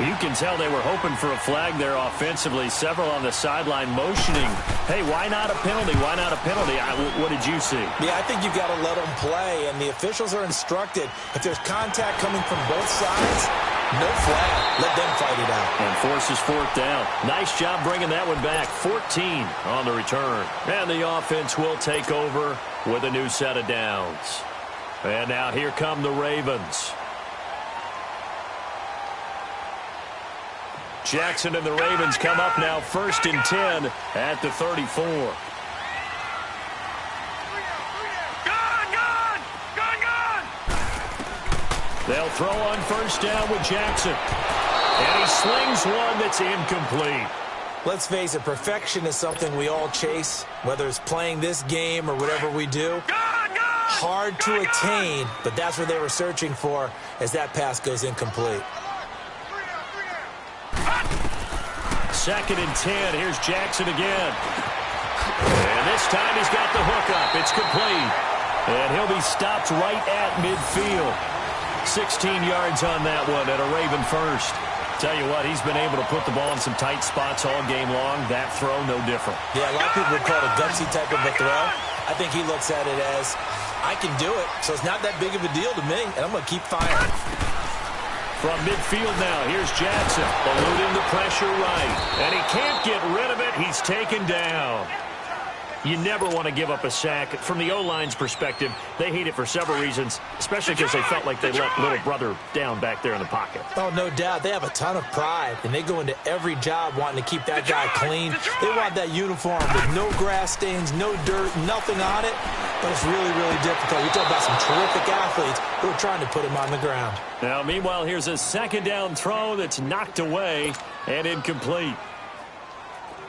You can tell they were hoping for a flag there offensively. Several on the sideline motioning. Hey, why not a penalty? Why not a penalty? What did you see? Yeah, I think you've got to let them play, and the officials are instructed. If there's contact coming from both sides, no flag. Let them fight it out. And forces fourth down. Nice job bringing that one back. 14 on the return. And the offense will take over with a new set of downs. And now here come the Ravens. Jackson and the Ravens come up now 1st and 10 at the 34. They'll throw on first down with Jackson. And he slings one that's incomplete. Let's face it, perfection is something we all chase, whether it's playing this game or whatever we do. Hard to attain, but that's what they were searching for as that pass goes incomplete. 2nd and 10. Here's Jackson again. And this time he's got the hook up. It's complete. And he'll be stopped right at midfield. 16 yards on that one at a Raven first. Tell you what, he's been able to put the ball in some tight spots all game long. That throw, no different. Yeah, a lot of people would call it a gutsy type of a throw. I think he looks at it as, I can do it, so it's not that big of a deal to me, and I'm going to keep firing. From midfield now, here's Jackson, eluding the pressure right. And he can't get rid of it. He's taken down. You never want to give up a sack. From the O-line's perspective, they hate it for several reasons, especially because they felt like they let little brother down back there in the pocket. Oh, no doubt. They have a ton of pride, and they go into every job wanting to keep that guy clean. They want that uniform with no grass stains, no dirt, nothing on it. But it's really, really difficult. You're talking about some terrific athletes who are trying to put him on the ground. Now, meanwhile, here's a 2nd down throw that's knocked away and incomplete.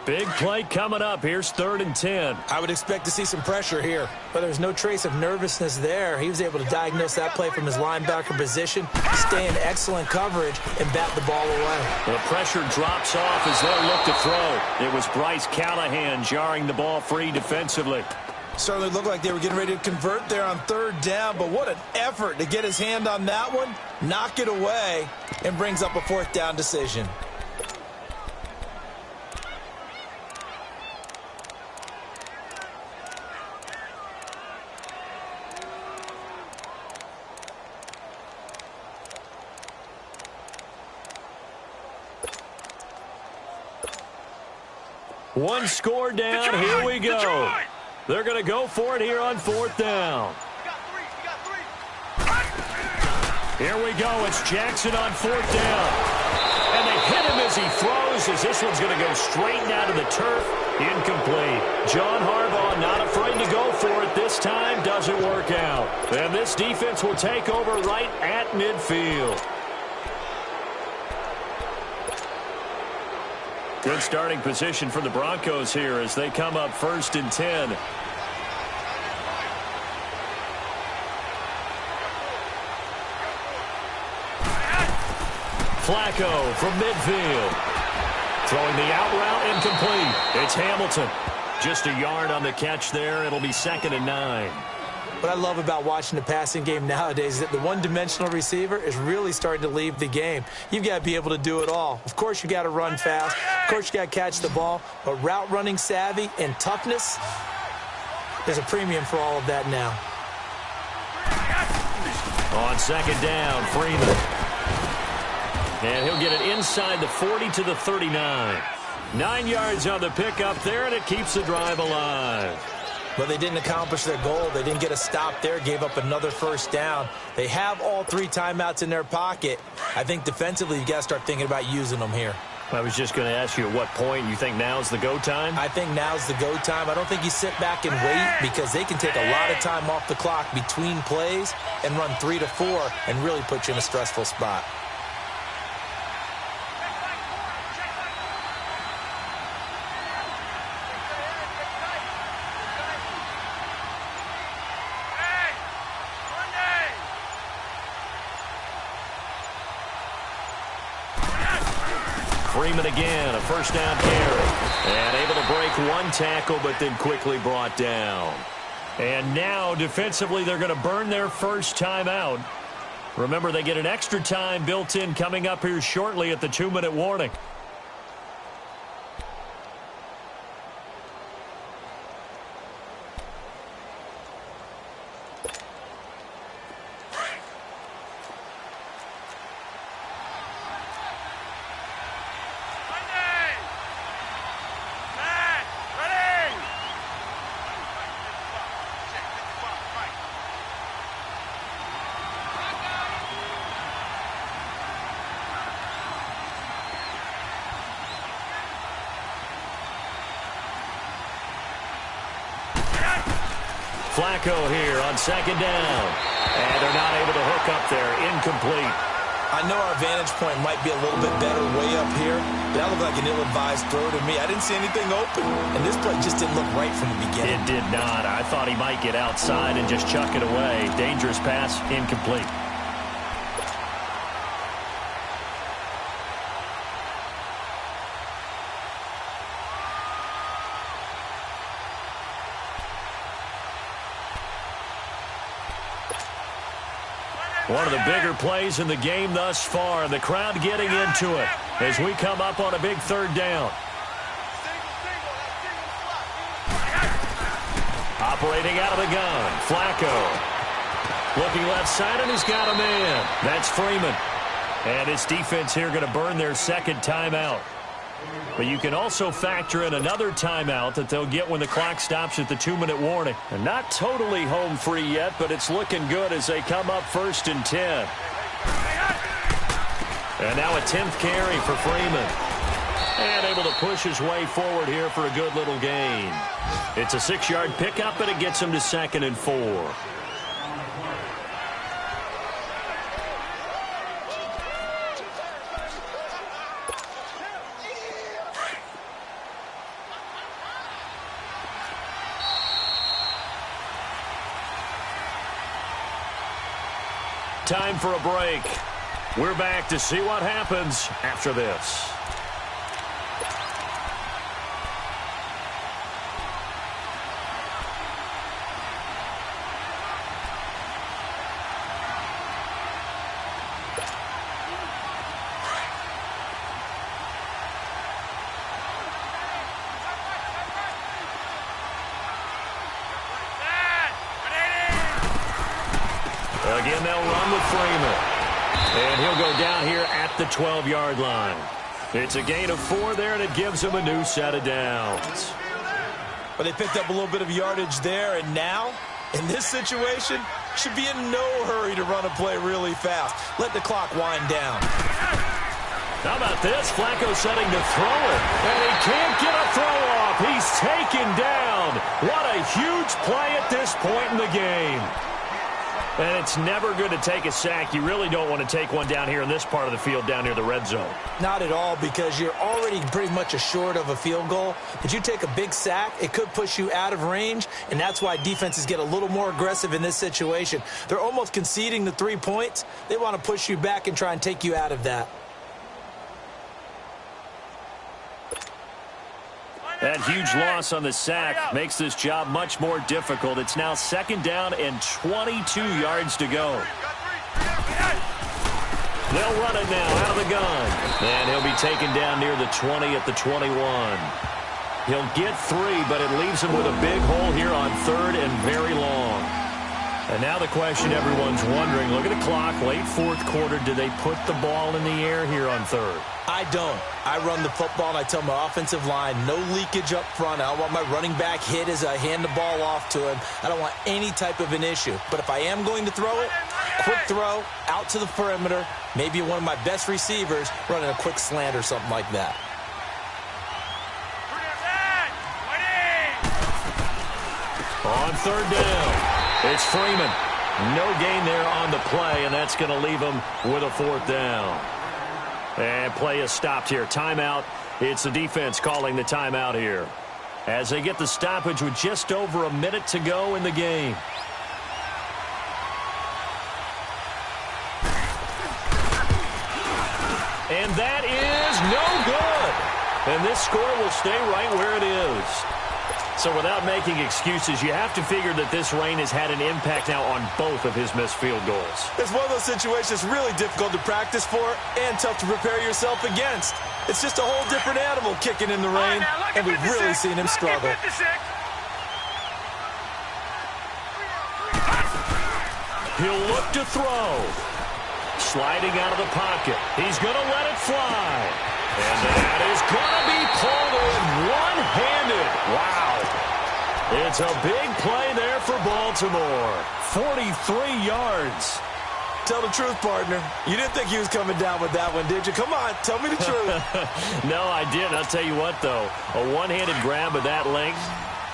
Big play coming up. Here's 3rd and 10. I would expect to see some pressure here, but there's no trace of nervousness there. He was able to diagnose that play from his linebacker position, stay in excellent coverage, and bat the ball away. The pressure drops off as they look to throw. It was Bryce Callahan jarring the ball free defensively. Certainly looked like they were getting ready to convert there on 3rd down, but what an effort to get his hand on that one, knock it away, and brings up a 4th down decision. One score down. Here we go. They're going to go for it here on 4th down. Here we go. It's Jackson on 4th down. And they hit him as he throws, as this one's going to go straight down to the turf. Incomplete. John Harbaugh not afraid to go for it this time. Doesn't work out. And this defense will take over right at midfield. Good starting position for the Broncos here as they come up 1st and 10. Flacco from midfield. Throwing the out route, incomplete. It's Hamilton. Just a yard on the catch there. It'll be 2nd and 9. What I love about watching the passing game nowadays is that the one-dimensional receiver is really starting to leave the game. You've got to be able to do it all. Of course, you got to run fast. Of course, you got to catch the ball. But route running savvy and toughness, There's a premium for all of that now. On second down, Freeman. And he'll get it inside the 40 to the 39. 9 yards on the pickup there, and it keeps the drive alive. But they didn't accomplish their goal. They didn't get a stop there, gave up another first down. They have all 3 timeouts in their pocket. I think defensively you got to start thinking about using them here. I was just going to ask you at what point you think now's the go time? I think now's the go time. I don't think you sit back and wait because they can take a lot of time off the clock between plays and run 3 to 4 and really put you in a stressful spot. Freeman again, a first down carry. And able to break 1 tackle, but then quickly brought down. And now, defensively, they're going to burn their first timeout. Remember, they get an extra time built in coming up here shortly at the 2-minute warning. Flacco here on second down. And they're not able to hook up there. Incomplete. I know our vantage point might be a little bit better way up here, but that looked like an ill-advised throw to me. I didn't see anything open, and this play just didn't look right from the beginning. It did not. I thought he might get outside and just chuck it away. Dangerous pass, incomplete. One of the bigger plays in the game thus far. The crowd getting into it as we come up on a big third down. Operating out of the gun, Flacco. Looking left side, and he's got a man. That's Freeman. And his defense here going to burn their second timeout. But you can also factor in another timeout that they'll get when the clock stops at the 2-minute warning. And not totally home free yet, but it's looking good as they come up 1st and 10. And now a 10th carry for Freeman. And able to push his way forward here for a good little gain. It's a 6-yard pickup, and it gets him to 2nd and 4. Time for a break. We're back to see what happens after this. Again, they'll run with Freeman. And he'll go down here at the 12-yard line. It's a gain of 4 there, and it gives him a new set of downs. But they picked up a little bit of yardage there, and now, in this situation, should be in no hurry to run a play really fast. Let the clock wind down. How about this? Flacco setting to throw it, and he can't get a throw off. He's taken down. What a huge play at this point in the game. And it's never good to take a sack. You really don't want to take one down here in this part of the field down near the red zone. Not at all, because you're already pretty much assured of a field goal. If you take a big sack, it could push you out of range, and that's why defenses get a little more aggressive in this situation. They're almost conceding the 3 points. They want to push you back and try and take you out of that. That huge loss on the sack makes this job much more difficult. It's now 2nd down and 22 yards to go. They'll run it now out of the gun. And he'll be taken down near the 20 at the 21. He'll get 3, but it leaves him with a big hole here on 3rd and very long. And now the question everyone's wondering, look at the clock, late 4th quarter, do they put the ball in the air here on 3rd? I don't. I run the football, and I tell my offensive line, no leakage up front. I don't want my running back hit as I hand the ball off to him. I don't want any type of an issue. But if I am going to throw it, quick throw, out to the perimeter, maybe one of my best receivers running a quick slant or something like that. On 3rd down, it's Freeman. No gain there on the play, and that's going to leave him with a 4th down. And play is stopped here. Timeout. It's the defense calling the timeout here as they get the stoppage with just over a minute to go in the game. And that is no good. And this score will stay right where it is. So without making excuses, you have to figure that this rain has had an impact now on both of his missed field goals. It's one of those situations really difficult to practice for and tough to prepare yourself against. It's just a whole different animal kicking in the rain, and we've really seen him struggle. He'll look to throw. Sliding out of the pocket. He's going to let it fly. And that is going to be pulled in one-handed. Wow. It's a big play there for Baltimore. 43 yards. Tell the truth, partner. You didn't think he was coming down with that one, did you? Come on, tell me the truth. No, I didn't. I'll tell you what, though. A one-handed grab of that length.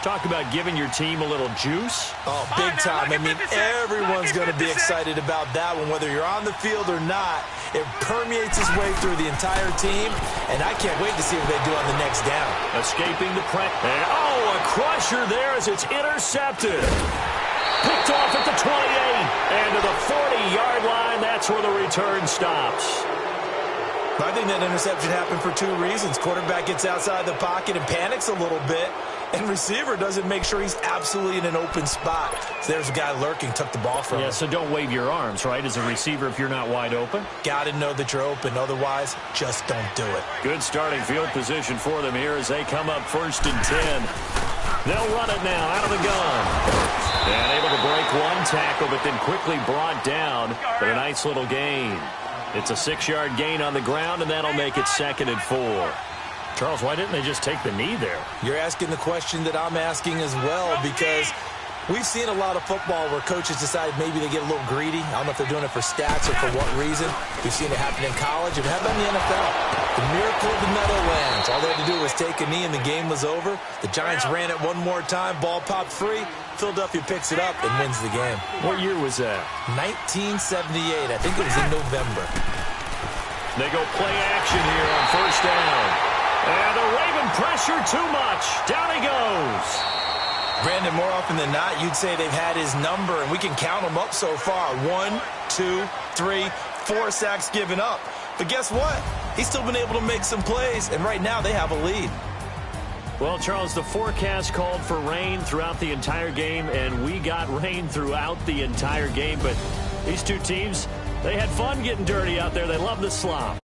Talk about giving your team a little juice. Oh, big time. I mean, everyone's going to be excited about that one, whether you're on the field or not. It permeates its way through the entire team, and I can't wait to see what they do on the next down. Escaping the press. And, oh, a crusher there as it's intercepted. Picked off at the 28. And to the 40-yard line, that's where the return stops. I think that interception happened for 2 reasons. Quarterback gets outside the pocket and panics a little bit, and receiver doesn't make sure he's absolutely in an open spot. So there's a guy lurking, took the ball from him. Yeah, so don't wave your arms, right, as a receiver if you're not wide open? Got to know that you're open. Otherwise, just don't do it. Good starting field position for them here as they come up 1st and 10. They'll run it now out of the gun. And able to break one tackle, but then quickly brought down for a nice little gain. It's a 6-yard gain on the ground, and that'll make it 2nd and 4. Charles, why didn't they just take the knee there? You're asking the question that I'm asking as well, because we've seen a lot of football where coaches decide maybe they get a little greedy. I don't know if they're doing it for stats or for what reason. We've seen it happen in college. It happened in the NFL. The miracle of the Meadowlands. All they had to do was take a knee, and the game was over. The Giants ran it one more time. Ball popped free. Philadelphia picks it up and wins the game. What year was that? 1978. I think it was in November. They go play action here on 1st down. And the Raven pressure too much. Down he goes. Brandon, more often than not, you'd say they've had his number, and we can count them up so far. 1, 2, 3, 4 sacks given up. But guess what? He's still been able to make some plays, and right now they have a lead. Well, Charles, the forecast called for rain throughout the entire game, and we got rain throughout the entire game. But these two teams, they had fun getting dirty out there. They love the slop.